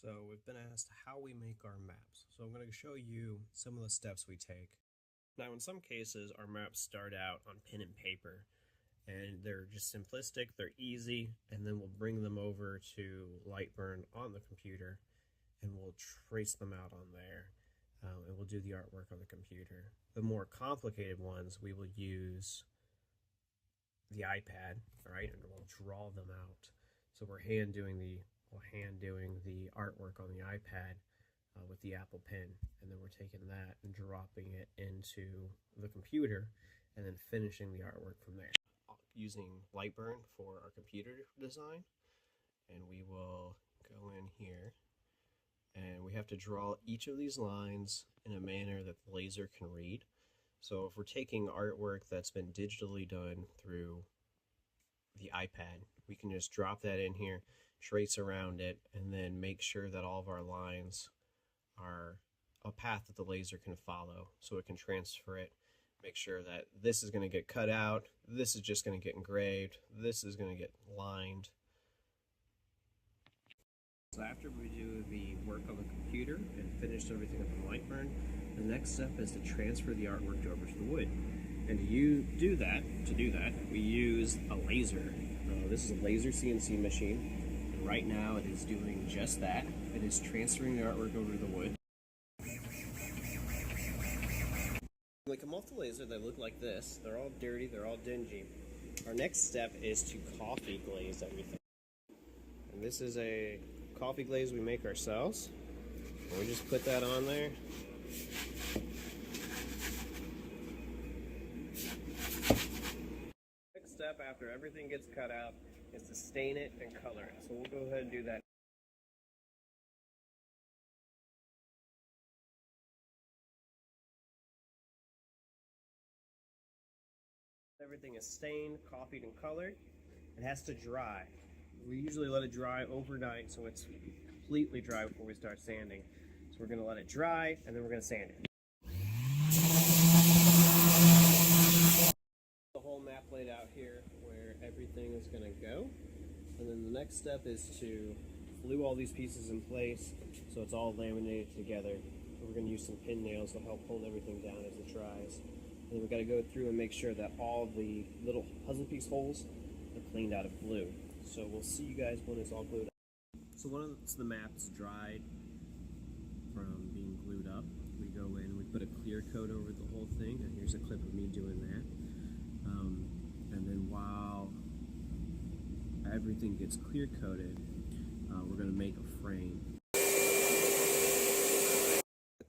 So we've been asked how we make our maps. So I'm going to show you some of the steps we take. Now in some cases our maps start out on pen and paper and they're just simplistic, they're easy, and then we'll bring them over to Lightburn on the computer and we'll trace them out on there and we'll do the artwork on the computer. The more complicated ones we will use the iPad, right, and we'll draw them out. So we're hand doing the artwork on the iPad with the Apple Pen, and then we're taking that and dropping it into the computer and then finishing the artwork from there. Using Lightburn for our computer design, and we will go in here and we have to draw each of these lines in a manner that the laser can read. So if we're taking artwork that's been digitally done through the iPad, we can just drop that in here, trace around it, and then make sure that all of our lines are a path that the laser can follow so it can transfer it. Make sure that this is going to get cut out, this is just going to get engraved, this is going to get lined. So after we do the work on the computer and finish everything up in Lightburn, the next step is to transfer the artwork over to the wood. And to do that, we use a laser. This is a laser CNC machine. And right now it is doing just that. It is transferring the artwork over to the wood. When they come off the laser, they look like this. They're all dirty, they're all dingy. Our next step is to coffee glaze everything. And this is a coffee glaze we make ourselves. And we just put that on there. Next step after everything gets cut out is to stain it and color it. So we'll go ahead and do that. Everything is stained, coffeed, and colored. It has to dry. We usually let it dry overnight so it's completely dry before we start sanding. So we're going to let it dry and then we're going to sand it. The whole map laid out here where everything is going to go. And then the next step is to glue all these pieces in place so it's all laminated together. We're going to use some pin nails to help hold everything down as it dries. And then we've got to go through and make sure that all the little puzzle piece holes are cleaned out of glue. So we'll see you guys when it's all glued up. So once the map's dried from being glued up, we go in, we put a clear coat over the whole thing, and here's a clip of me doing that. And then while everything gets clear coated, we're going to make a frame. The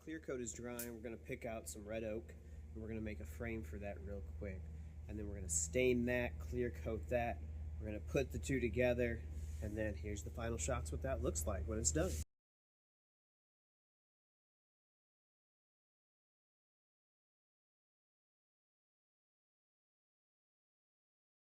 clear coat is drying, we're going to pick out some red oak, and we're going to make a frame for that real quick. And then we're going to stain that, clear coat that. We're going to put the two together, and then here's the final shots what that looks like when it's done.